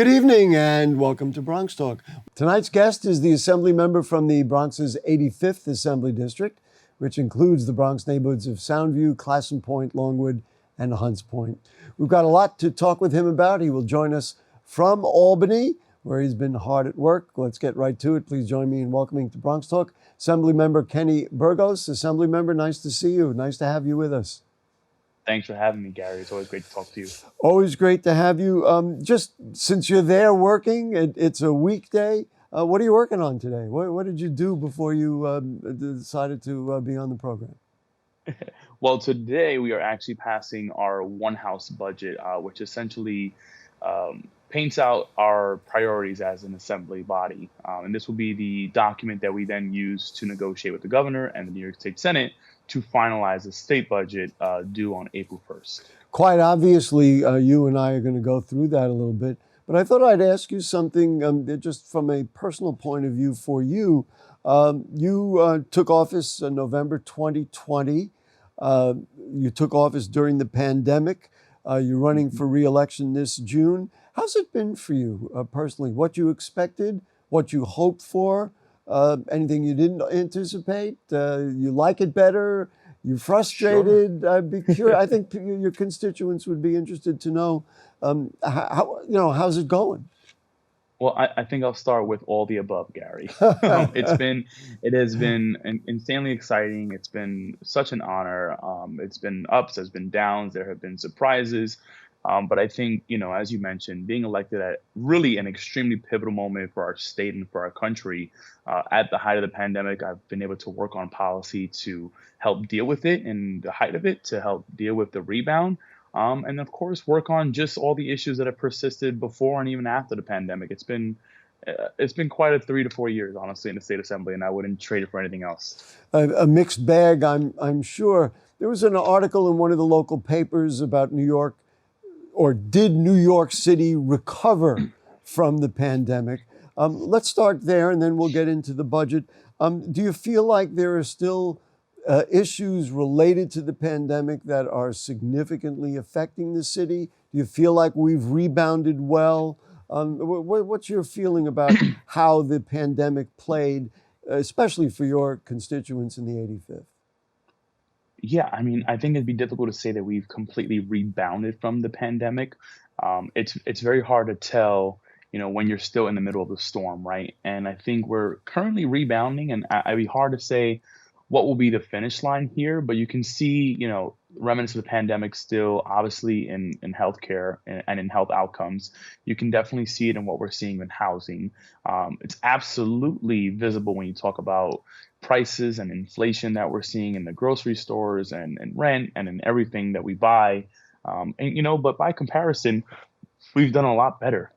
Good evening and welcome to BronxTalk. Tonight's guest is the Assembly member from the Bronx's 85th Assembly District, which includes the Bronx neighborhoods of Soundview, Classen Point, Longwood, and Hunts Point. We've got a lot to talk with him about. He will join us from Albany, where he's been hard at work. Let's get right to it. Please join me in welcoming to BronxTalk Assembly member Kenny Burgos. Assembly member, nice to see you. Nice to have you with us. Thanks for having me, Gary. It's always great to talk to you. Always great to have you. Just since you're there working, it's a weekday. What are you working on today? What did you do before you decided to be on the program? Well, today we are actually passing our one house budget, which essentially paints out our priorities as an assembly body. And this will be the document that we then use to negotiate with the governor and the New York State Senate to finalize the state budget due on April 1st. Quite obviously, you and I are going to go through that a little bit. But I thought I'd ask you something just from a personal point of view for you. You took office in November 2020. You took office during the pandemic. You're running for re-election this June. How's it been for you personally? What you expected? What you hoped for? Anything you didn't anticipate? You like it better? You frustrated? Sure. I'd be curious. I think your constituents would be interested to know how's it going? Well, I think I'll start with all the above, Gary. It has been insanely exciting. It's been such an honor. It's been ups, there's been downs, there have been surprises. But I think, as you mentioned, being elected at really an extremely pivotal moment for our state and for our country, at the height of the pandemic, I've been able to work on policy to help deal with it and the height of it, to help deal with the rebound. And of course, work on just all the issues that have persisted before and even after the pandemic. It's been quite a 3 to 4 years, honestly, in the state assembly, and I wouldn't trade it for anything else. A mixed bag, I'm sure. There was an article in one of the local papers about New York, or did New York City recover from the pandemic? Let's start there, and then we'll get into the budget. Do you feel like there are still issues related to the pandemic that are significantly affecting the city? Do you feel like we've rebounded well? What's your feeling about how the pandemic played, especially for your constituents in the 85th? Yeah, I think it'd be difficult to say that we've completely rebounded from the pandemic. It's very hard to tell, when you're still in the middle of the storm, right? And I think we're currently rebounding, and it'd be hard to say what will be the finish line here, but you can see, remnants of the pandemic still obviously in healthcare and in health outcomes. You can definitely see it in what we're seeing in housing. It's absolutely visible when you talk about prices and inflation that we're seeing in the grocery stores and rent and in everything that we buy. But by comparison, we've done a lot better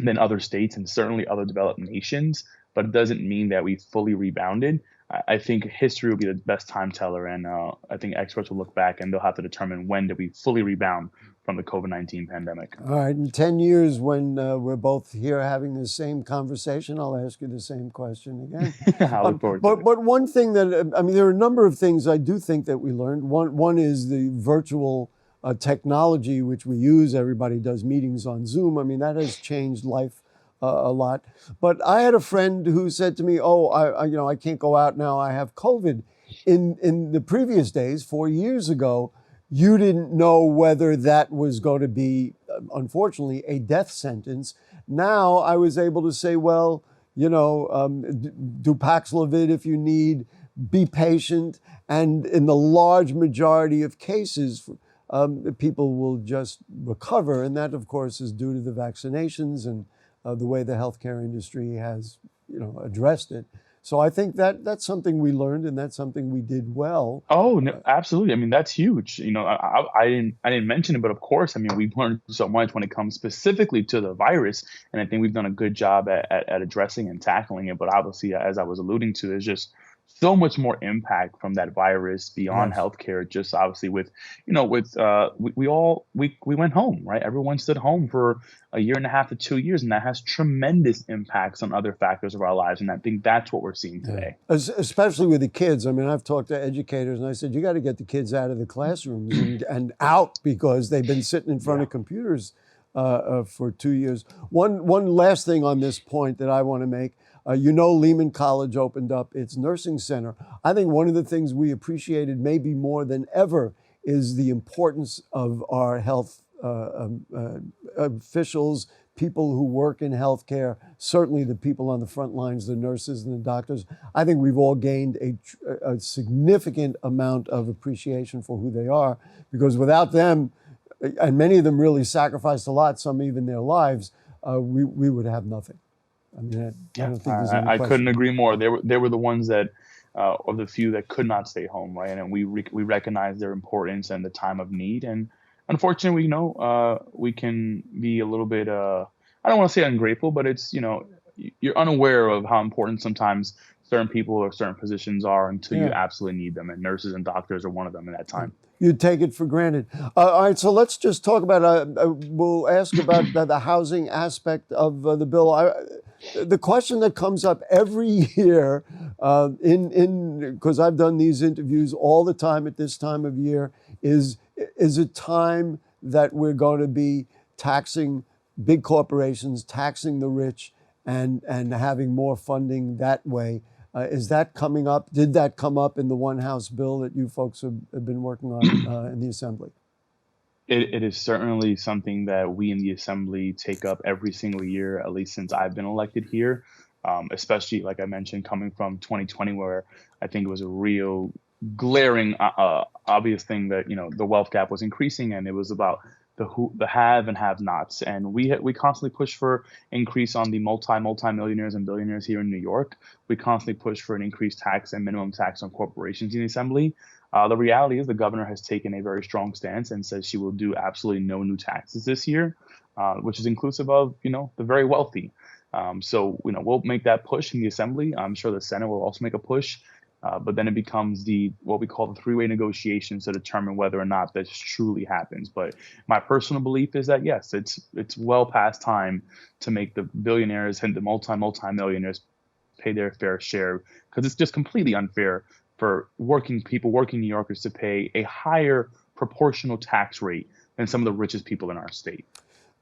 than other states and certainly other developed nations, but it doesn't mean that we fully rebounded. I think history will be the best time teller, and I think experts will look back and they'll have to determine when did we fully rebound from the COVID-19 pandemic. All right, in 10 years when we're both here having the same conversation, I'll ask you the same question again. I look forward to it. But one thing that, there are a number of things I do think that we learned. One is the virtual technology which we use. Everybody does meetings on Zoom. That has changed life a lot. But I had a friend who said to me, I can't go out now, I have COVID. In the previous days, 4 years ago, you didn't know whether that was going to be, unfortunately, a death sentence. Now I was able to say, well, do Paxlovid if you need, be patient. And in the large majority of cases, people will just recover. And that, of course, is due to the vaccinations and the way the healthcare industry has, addressed it. So I think that's something we learned, and that's something we did well. Oh, no, absolutely. That's huge. I didn't mention it, but of course, we've learned so much when it comes specifically to the virus, and I think we've done a good job at addressing and tackling it. But obviously, as I was alluding to, there's just so much more impact from that virus beyond healthcare. Just obviously we went home, right? Everyone stood home for a year and a half to 2 years, and that has tremendous impacts on other factors of our lives. And I think that's what we're seeing today. Especially with the kids. I've talked to educators and I said, you got to get the kids out of the classrooms and out, because they've been sitting in front of computers for 2 years. One last thing on this point that I want to make. Lehman College opened up its nursing center. I think one of the things we appreciated maybe more than ever is the importance of our health officials, people who work in healthcare, certainly the people on the front lines, the nurses and the doctors. I think we've all gained a significant amount of appreciation for who they are, because without them, and many of them really sacrificed a lot, some even their lives, we would have nothing. I mean, I Yeah, don't think there's any I couldn't question. agree more. They were the ones that, of the few that could not stay home, right? And we recognize their importance and the time of need. And unfortunately, we can be a little bit, I don't want to say ungrateful, but it's, you're unaware of how important sometimes certain people or certain positions are until you Yeah. absolutely need them. And nurses and doctors are one of them in that time. You take it for granted. All right, so let's just talk about. We'll ask about the housing aspect of the bill. The question that comes up every year, because I've done these interviews all the time at this time of year, is it time that we're going to be taxing big corporations, taxing the rich, and having more funding that way? Is that coming up? Did that come up in the one House bill that you folks have been working on in the Assembly? It is certainly something that we in the Assembly take up every single year, at least since I've been elected here. Especially, like I mentioned, coming from 2020, where I think it was a real glaring, obvious thing that the wealth gap was increasing, and it was about the have and have-nots. And we constantly push for increase on the multi-millionaires and billionaires here in New York. We constantly push for an increased tax and minimum tax on corporations in the Assembly. The reality is the governor has taken a very strong stance and says she will do absolutely no new taxes this year, which is inclusive of, the very wealthy. So, we'll make that push in the Assembly. I'm sure the Senate will also make a push. But then it becomes what we call the three-way negotiations to determine whether or not this truly happens. But my personal belief is that, yes, it's well past time to make the billionaires and the multi-millionaires pay their fair share, because it's just completely unfair for working people, working New Yorkers, to pay a higher proportional tax rate than some of the richest people in our state.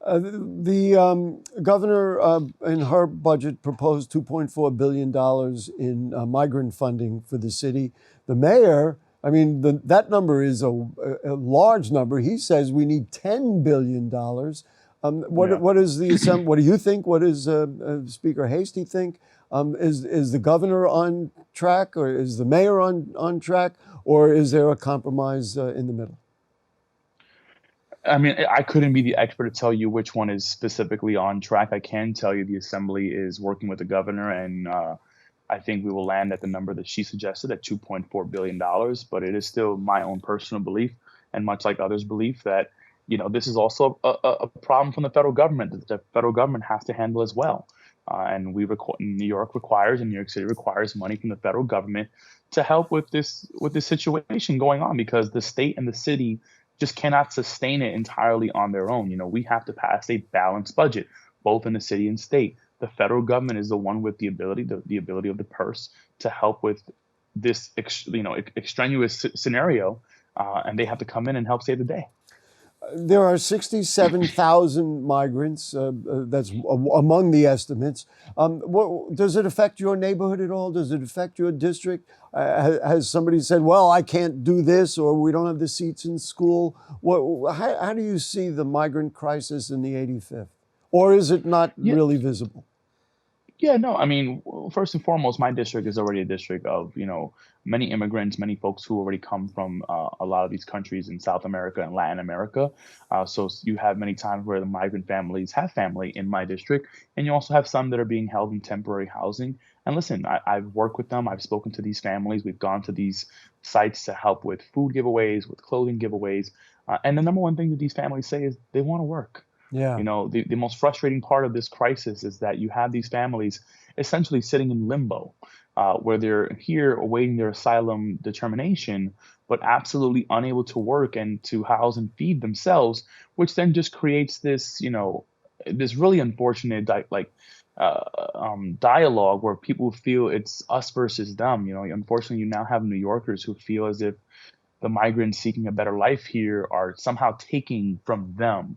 The governor in her budget proposed $2.4 billion in migrant funding for the city. The mayor, I mean, that number is a large number. He says we need $10 billion. Yeah. What is the Assembly? What do you think? What does Speaker Hasty think? Is the governor on track, or is the mayor on track, or is there a compromise in the middle? I mean, I couldn't be the expert to tell you which one is specifically on track. I can tell you the Assembly is working with the governor, and I think we will land at the number that she suggested at $2.4 billion. But it is still my own personal belief, and much like others' belief, that this is also a problem from the federal government that the federal government has to handle as well. And New York City requires money from the federal government to help with this situation going on, because the state and the city just cannot sustain it entirely on their own. We have to pass a balanced budget, both in the city and state. The federal government is the one with the ability, the ability of the purse, to help with this, extraneous scenario, and they have to come in and help save the day. There are 67,000 migrants. That's among the estimates. Does it affect your neighborhood at all? Does it affect your district? Has somebody said, well, I can't do this, or we don't have the seats in school? How do you see the migrant crisis in the 85th? Or is it not really visible? Yeah, no, I mean, first and foremost, my district is already a district of, many immigrants, many folks who already come from a lot of these countries in South America and Latin America. So you have many times where the migrant families have family in my district, and you also have some that are being held in temporary housing. And listen, I've worked with them. I've spoken to these families. We've gone to these sites to help with food giveaways, with clothing giveaways. And the number one thing that these families say is they want to work. Yeah. The most frustrating part of this crisis is that you have these families essentially sitting in limbo, where they're here awaiting their asylum determination, but absolutely unable to work and to house and feed themselves, which then just creates this, this really unfortunate dialogue where people feel it's us versus them. Unfortunately, you now have New Yorkers who feel as if the migrants seeking a better life here are somehow taking from them.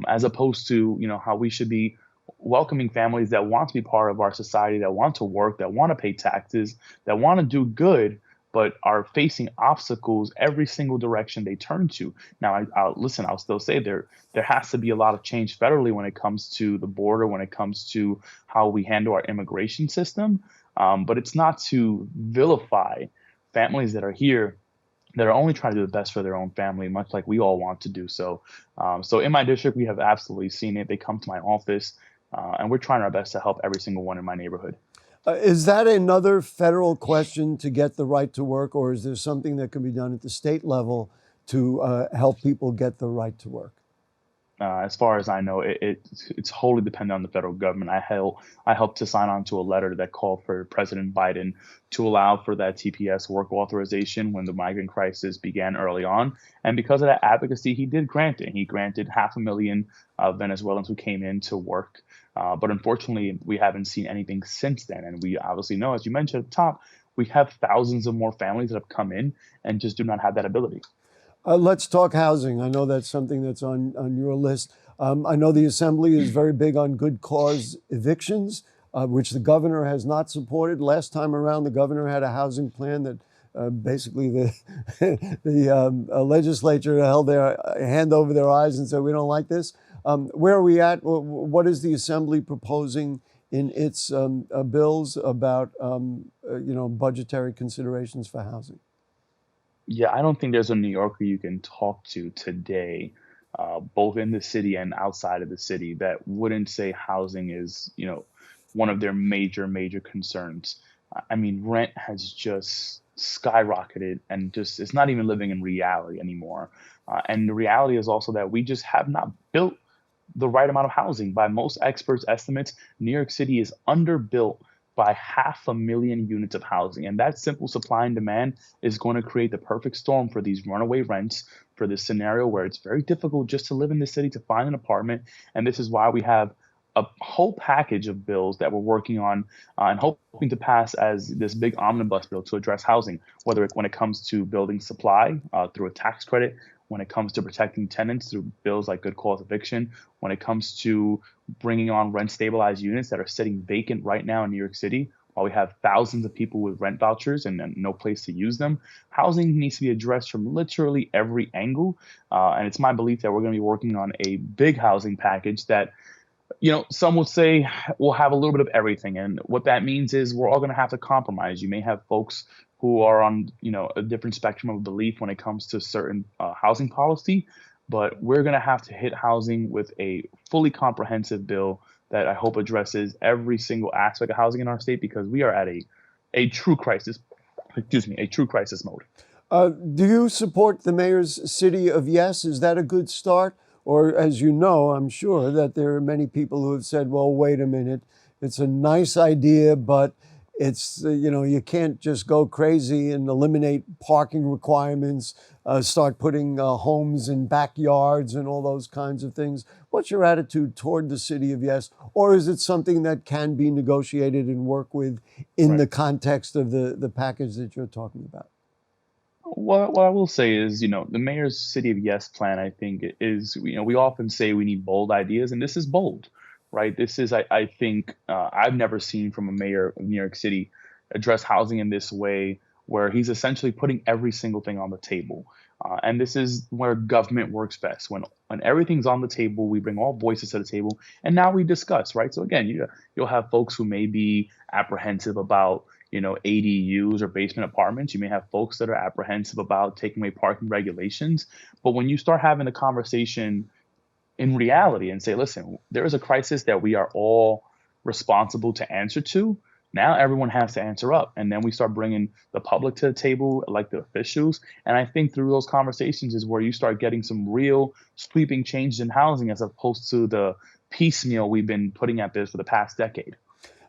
as opposed to, how we should be welcoming families that want to be part of our society, that want to work, that want to pay taxes, that want to do good, but are facing obstacles every single direction they turn to. Now, I'll still say there has to be a lot of change federally when it comes to the border, when it comes to how we handle our immigration system. But it's not to vilify families that are here that are only trying to do the best for their own family, much like we all want to do so. So in my district, we have absolutely seen it. They come to my office, and we're trying our best to help every single one in my neighborhood. Is that another federal question to get the right to work, or is there something that can be done at the state level to help people get the right to work? As far as I know, it's wholly dependent on the federal government. I helped to sign on to a letter that called for President Biden to allow for that TPS work authorization when the migrant crisis began early on. And because of that advocacy, he did grant it. He granted 500,000 Venezuelans who came in to work. But unfortunately, we haven't seen anything since then. And we obviously know, as you mentioned at the top, we have thousands of more families that have come in and just do not have that ability. Let's talk housing. I know that's something that's on your list. I know the Assembly is very big on good cause evictions, which the governor has not supported. Last time around, the governor had a housing plan that basically the legislature held their hand over their eyes and said, we don't like this. Where are we at? What is the Assembly proposing in its bills about budgetary considerations for housing? Yeah, I don't think there's a New Yorker you can talk to today, both in the city and outside of the city, that wouldn't say housing is, one of their major concerns. I mean, rent has just skyrocketed and just it's not even living in reality anymore. And the reality is also that we just have not built the right amount of housing. By most experts' estimates, New York City is underbuilt by 500,000 units of housing. And that simple supply and demand is going to create the perfect storm for these runaway rents, for this scenario where it's very difficult just to live in the city, to find an apartment. And this is why we have a whole package of bills that we're working on and hoping to pass as this big omnibus bill to address housing, when it comes to building supply through a tax credit, when it comes to protecting tenants through bills like good cause eviction, when it comes to bringing on rent stabilized units that are sitting vacant right now in New York City, while we have thousands of people with rent vouchers and no place to use them. Housing needs to be addressed from literally every angle. And it's my belief that we're going to be working on a big housing package that, some would say we'll have a little bit of everything. And what that means is we're all going to have to compromise. You may have folks who are on, a different spectrum of belief when it comes to certain housing policy, but we're going to have to hit housing with a fully comprehensive bill that I hope addresses every single aspect of housing in our state, because we are at a true crisis, a true crisis mode. Do you support the mayor's city of yes? Is that a good start? Or, as you know, I'm sure that there are many people who have said, well, wait a minute, it's a nice idea, but it's, you can't just go crazy and eliminate parking requirements, start putting homes in backyards and all those kinds of things. What's your attitude toward the city of yes? Or is it something that can be negotiated and work with in the context of the package that you're talking about? What I will say is, the mayor's City of Yes plan, I think, is, we often say we need bold ideas, and this is bold, right? This is, I think, I've never seen from a mayor of New York City address housing in this way, where he's essentially putting every single thing on the table. And this is where government works best. When everything's on the table, we bring all voices to the table, and now we discuss, right? So again, you'll have folks who may be apprehensive about, ADUs or basement apartments. You may have folks that are apprehensive about taking away parking regulations. But when you start having the conversation in reality and say, listen, there is a crisis that we are all responsible to answer to, now everyone has to answer up. And then we start bringing the public to the table, like the officials. And I think through those conversations is where you start getting some real sweeping changes in housing, as opposed to the piecemeal we've been putting at this for the past decade.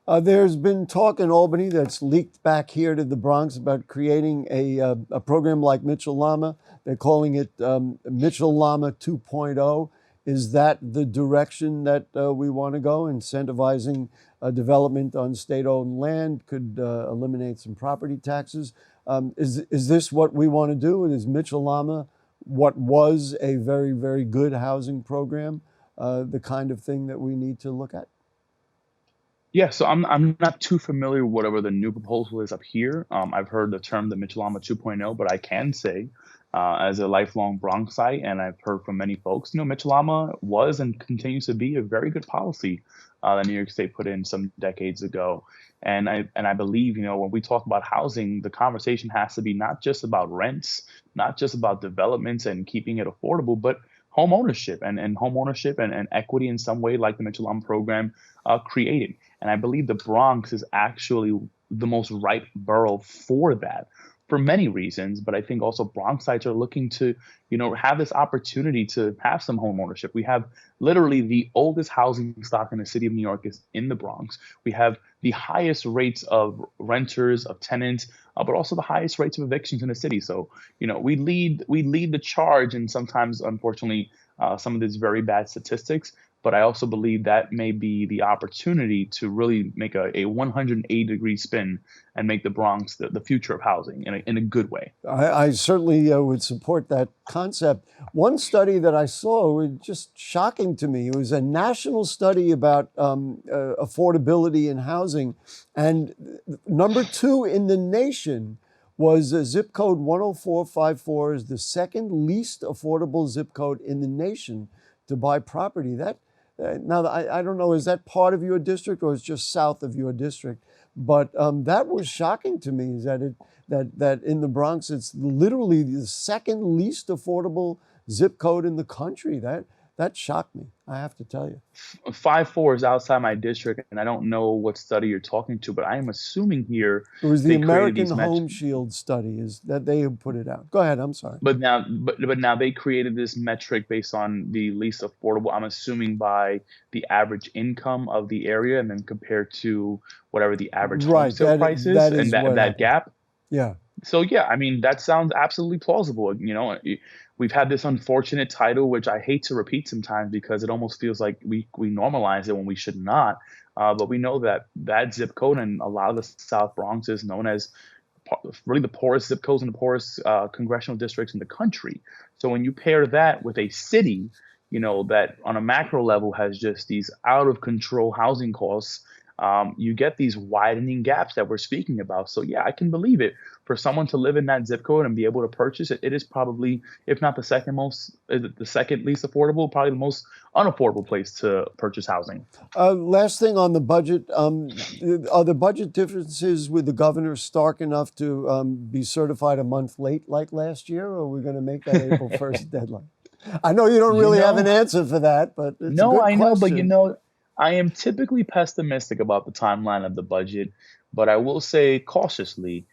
There's been talk in Albany that's leaked back here to the Bronx about creating a program like Mitchell-Lama. They're calling it Mitchell-Lama 2.0. Is that the direction that we want to go? Incentivizing development on state-owned land could eliminate some property taxes. Is this what we want to do? And is Mitchell-Lama what was a very, very good housing program? the kind of thing that we need to look at? Yeah, so I'm not too familiar with whatever the new proposal is up here. I've heard the term the Mitchell-Lama 2.0, but I can say, as a lifelong Bronxite, and I've heard from many folks, Mitchell-Lama was and continues to be a very good policy that New York State put in some decades ago. And I believe, when we talk about housing, the conversation has to be not just about rents, not just about developments and keeping it affordable, but home ownership and home ownership and equity in some way, like the Mitchell-Lama program created. And I believe the Bronx is actually the most ripe borough for that for many reasons. But I think also Bronxites are looking to, have this opportunity to have some home ownership. We have literally the oldest housing stock in the city of New York is in the Bronx. We have the highest rates of renters, of tenants, but also the highest rates of evictions in the city. So, we lead the charge, and sometimes, unfortunately, some of these very bad statistics. But I also believe that may be the opportunity to really make a 180-degree spin and make the Bronx the future of housing in a good way. I certainly would support that concept. One study that I saw was just shocking to me. It was a national study about affordability in housing. And number 2 in the nation was zip code 10454 is the second least affordable zip code in the nation to buy property. Now, I don't know, is that part of your district or is just south of your district? But that was shocking to me, is that in the Bronx, it's literally the second least affordable zip code in the country. That shocked me, I have to tell you. 5-4 is outside my district, and I don't know what study you're talking to, but I am assuming here It was the they created American these Home Shield study is that they have put it out. Go ahead, I'm sorry. but now they created this metric based on the least affordable. I'm assuming by the average income of the area, and then compared to whatever the average home Right, sale price is, that and is that what that happened. gap. Yeah. So yeah, I mean that sounds absolutely plausible. We've had this unfortunate title, which I hate to repeat sometimes because it almost feels like we normalize it when we should not. But we know that that zip code and a lot of the South Bronx is known as really the poorest zip codes and the poorest congressional districts in the country. So when you pair that with a city, that on a macro level has just these out of control housing costs, you get these widening gaps that we're speaking about. So yeah, I can believe it. For someone to live in that zip code and be able to purchase it, it is probably, if not the second most, the second least affordable, probably the most unaffordable place to purchase housing. Last thing on the budget, are the budget differences with the governor stark enough to be certified a month late like last year, or are we going to make that April 1st deadline? I know you don't You really have an know, answer for that, but it's a no, good I know, but question. I am typically pessimistic about the timeline of the budget, but I will say cautiously,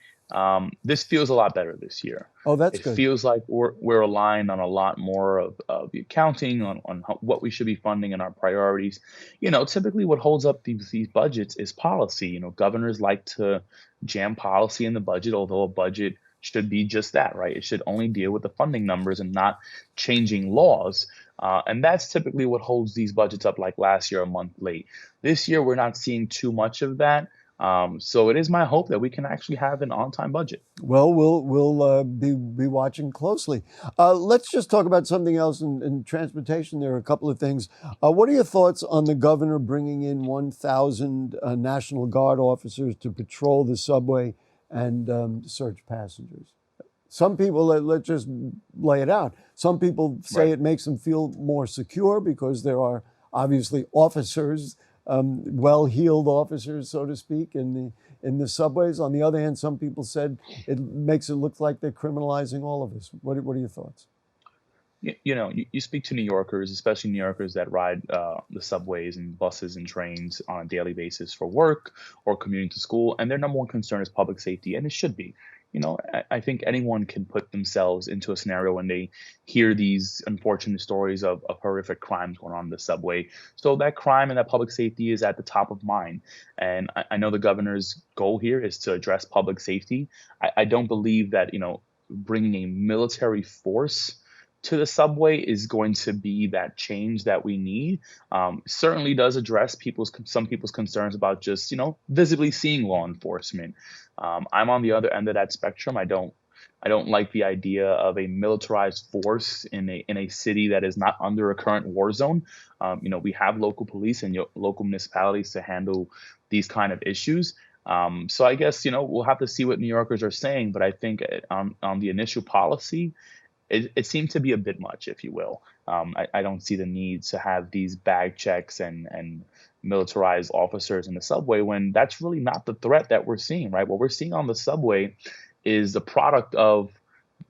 this feels a lot better this year. Oh, that's It good. feels like we're aligned on a lot more of the accounting, on what we should be funding and our priorities. Typically what holds up these budgets is policy. Governors like to jam policy in the budget, although a budget should be just that, right? It should only deal with the funding numbers and not changing laws. And that's typically what holds these budgets up, like last year, a month late. This year, we're not seeing too much of that. So it is my hope that we can actually have an on-time budget. Well, we'll be watching closely. Let's just talk about something else in transportation. There are a couple of things. What are your thoughts on the governor bringing in 1,000 National Guard officers to patrol the subway and search passengers? Some people, let's just lay it out. Some people say Right. it makes them feel more secure because there are obviously officers, well-heeled officers, so to speak, in the subways. On the other hand, some people said it makes it look like they're criminalizing all of us. What are your thoughts? You speak to New Yorkers, especially New Yorkers that ride the subways and buses and trains on a daily basis for work or commuting to school, and their number one concern is public safety, and it should be. I think anyone can put themselves into a scenario when they hear these unfortunate stories of horrific crimes going on in the subway. So that crime and that public safety is at the top of mind. And I know the governor's goal here is to address public safety. I don't believe that, bringing a military force to the subway is going to be that change that we need. Certainly does address some people's concerns about just visibly seeing law enforcement. I'm on the other end of that spectrum. I don't I don't like the idea of a militarized force in a city that is not under a current war zone. We have local police and local municipalities to handle these kind of issues. So I guess we'll have to see what New Yorkers are saying, but I think on the initial policy, it seemed to be a bit much, if you will. I don't see the need to have these bag checks and militarized officers in the subway when that's really not the threat that we're seeing, right? What we're seeing on the subway is the product of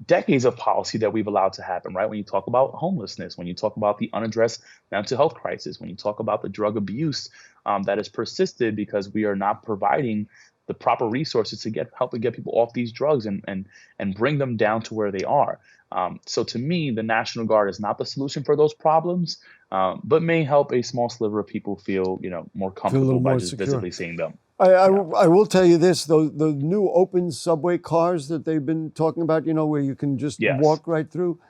decades of policy that we've allowed to happen, right? When you talk about homelessness, when you talk about the unaddressed mental health crisis, when you talk about the drug abuse that has persisted because we are not providing the proper resources to help get people off these drugs and bring them down to where they are. So to me, the National Guard is not the solution for those problems, but may help a small sliver of people feel more Feel a comfortable little by more just secure. visibly seeing them. I I will tell you this, though, the new open subway cars that they've been talking about, where you can just Yes. walk right through.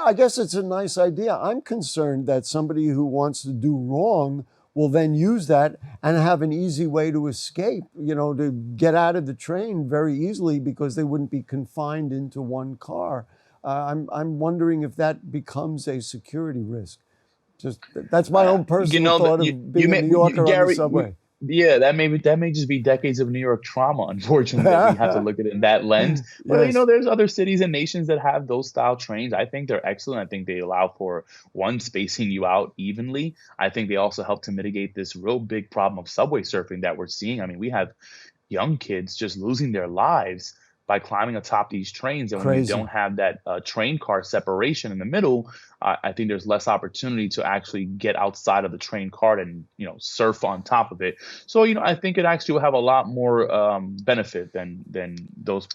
I guess it's a nice idea. I'm concerned that somebody who wants to do wrong will then use that and have an easy way to escape, to get out of the train very easily because they wouldn't be confined into one car. I'm wondering if that becomes a security risk. Just that's my own personal That thought of being a New Yorker on the Gary, subway. yeah, that may just be decades of New York trauma, unfortunately, that we have to look at it in that lens. But Yes, there's other cities and nations that have those style trains. I think they're excellent. I think they allow for one spacing you out evenly. I think they also help to mitigate this real big problem of subway surfing that we're seeing. I mean, we have young kids just losing their lives by climbing atop these trains. And when you crazy. don't have that train car separation in the middle, I think there's less opportunity to actually get outside of the train cart and surf on top of it. So I think it actually will have a lot more benefit than those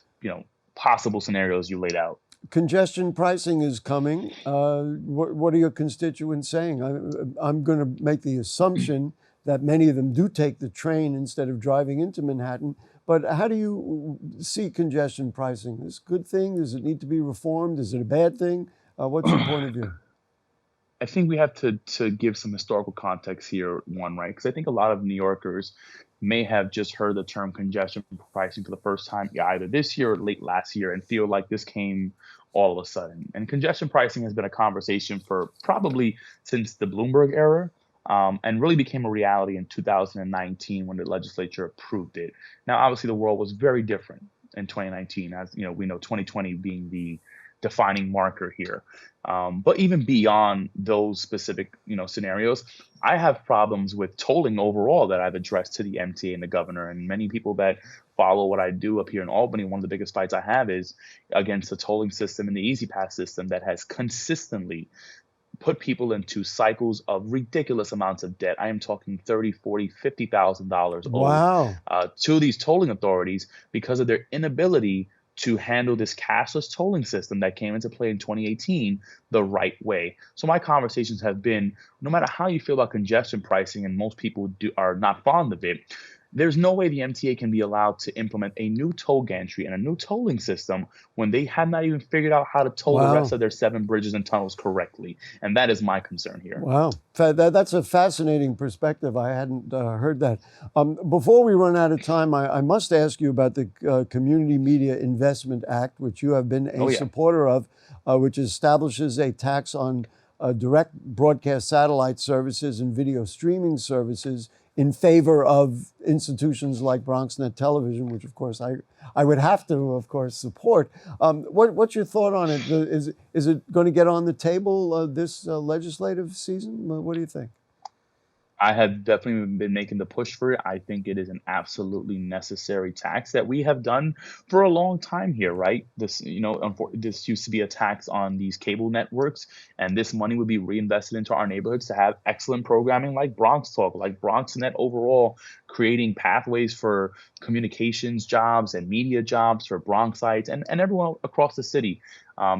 possible scenarios you laid out. Congestion pricing is coming. What are your constituents saying? I'm going to make the assumption that many of them do take the train instead of driving into Manhattan. But how do you see congestion pricing? Is it a good thing? Does it need to be reformed? Is it a bad thing? What's your point of view? I think we have to give some historical context here, one, right? Because I think a lot of New Yorkers may have just heard the term congestion pricing for the first time, either this year or late last year, and feel like this came all of a sudden. And congestion pricing has been a conversation for probably since the Bloomberg era, and really became a reality in 2019 when the legislature approved it. Now, obviously, the world was very different in 2019, as we know 2020 being the defining marker here. But even beyond those specific, scenarios, I have problems with tolling overall that I've addressed to the MTA and the governor and many people that follow what I do up here in Albany. One of the biggest fights I have is against the tolling system and the Easy Pass system that has consistently put people into cycles of ridiculous amounts of debt. I am talking 30, 40, $50,000 owed Wow. to these tolling authorities because of their inability to handle this cashless tolling system that came into play in 2018 the right way. So my conversations have been, no matter how you feel about congestion pricing, and most people are not fond of it, there's no way the MTA can be allowed to implement a new toll gantry and a new tolling system when they have not even figured out how to toll the rest Wow. of their 7 bridges and tunnels correctly. And that is my concern here. Wow. That's a fascinating perspective. I hadn't heard that. Before we run out of time, I must ask you about the Community Media Investment Act, which you have been Oh, a yeah. supporter of, which establishes a tax on direct broadcast satellite services and video streaming services in favor of institutions like BronxNet Television, which of course I would have to, of course, support. What's your thought on it? Is it going to get on the table this legislative season? What do you think? I have definitely been making the push for it. I think it is an absolutely necessary tax that we have done for a long time here, right? This used to be a tax on these cable networks, and this money would be reinvested into our neighborhoods to have excellent programming like BronxTalk, like BronxNet overall, creating pathways for communications jobs and media jobs for Bronxites and everyone across the city.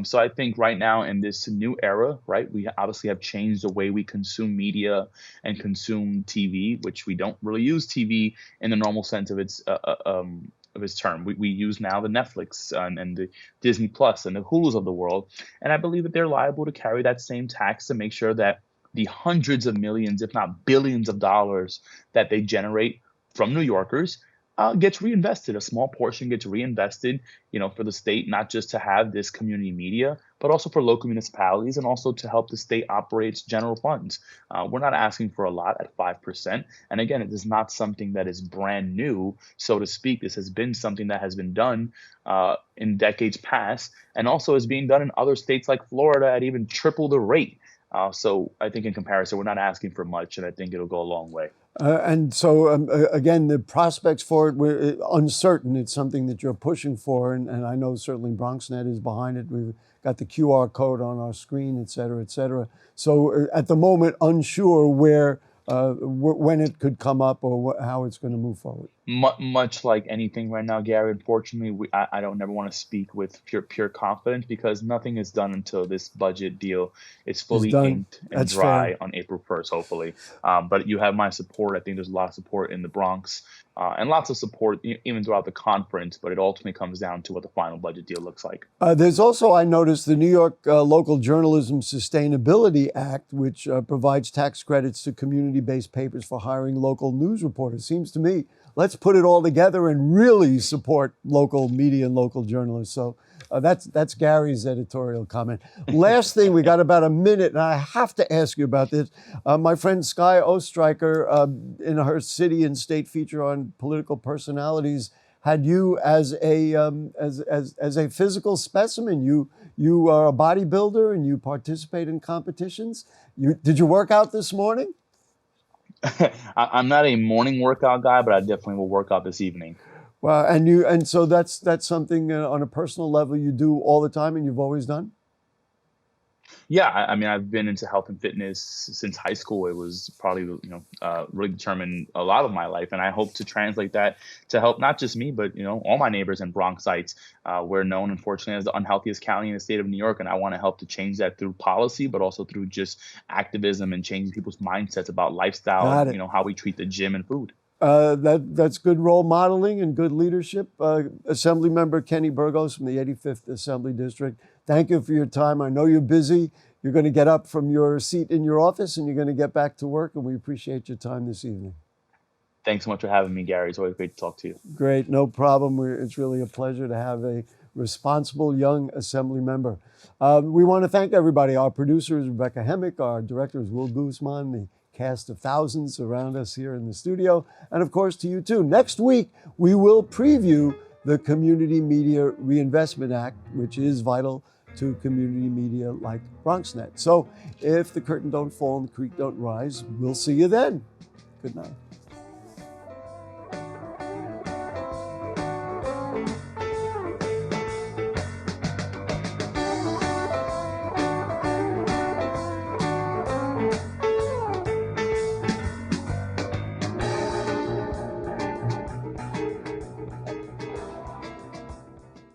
So I think right now in this new era, right, we obviously have changed the way we consume media and consume TV, which we don't really use TV in the normal sense of its term. We use now the Netflix and the Disney Plus and the Hulus of the world, and I believe that they're liable to carry that same tax to make sure that the hundreds of millions, if not billions of dollars that they generate from New Yorkers Gets reinvested. A small portion gets reinvested, for the state, not just to have this community media, but also for local municipalities and also to help the state operate its general funds. We're not asking for a lot at 5%. And again, it is not something that is brand new, so to speak. This has been something that has been done in decades past and also is being done in other states like Florida at even triple the rate. So I think in comparison, we're not asking for much, and I think it'll go a long way. And so, again, the prospects for it were uncertain. It's something that you're pushing for, and I know certainly BronxNet is behind it. We've got the QR code on our screen, et cetera, et cetera. So at the moment, unsure when it could come up or how it's going to move forward. Much like anything right now, Gary, unfortunately, I don't never want to speak with pure confidence because nothing is done until this budget deal is fully inked and That's dry fair. on April 1st, hopefully. But you have my support. I think there's a lot of support in the Bronx and lots of support even throughout the conference, but it ultimately comes down to what the final budget deal looks like. There's also, I noticed, the New York Local Journalism Sustainability Act, which provides tax credits to community-based papers for hiring local news reporters. Seems to me, let's put it all together and really support local media and local journalists. So that's Gary's editorial comment. Last thing, we got about a minute, and I have to ask you about this. My friend Skye Ostreicher, in her city and state feature on political personalities, had you as a physical specimen. You are a bodybuilder and you participate in competitions. Did you work out this morning? I'm not a morning workout guy, but I definitely will work out this evening. Well, and so that's something on a personal level you do all the time and you've always done? Yeah, I mean, I've been into health and fitness since high school. It was probably, really determined a lot of my life, and I hope to translate that to help not just me, but all my neighbors in Bronxites. We're known, unfortunately, as the unhealthiest county in the state of New York, and I want to help to change that through policy, but also through just activism and changing people's mindsets about lifestyle Got and it. how we treat the gym and food. That's good role modeling and good leadership. Assemblymember Kenny Burgos from the 85th Assembly District, thank you for your time. I know you're busy. You're going to get up from your seat in your office and you're going to get back to work, and we appreciate your time this evening. Thanks so much for having me, Gary. It's always great to talk to you. Great, no problem. It's really a pleasure to have a responsible young assembly member. We want to thank everybody. Our producer is Rebecca Hemick. Our director is Will Guzman. The cast of thousands around us here in the studio. And of course, to you too. Next week, we will preview the Community Media Reinvestment Act, which is vital to community media like BronxNet. So if the curtain don't fall and the creek don't rise, we'll see you then. Good night.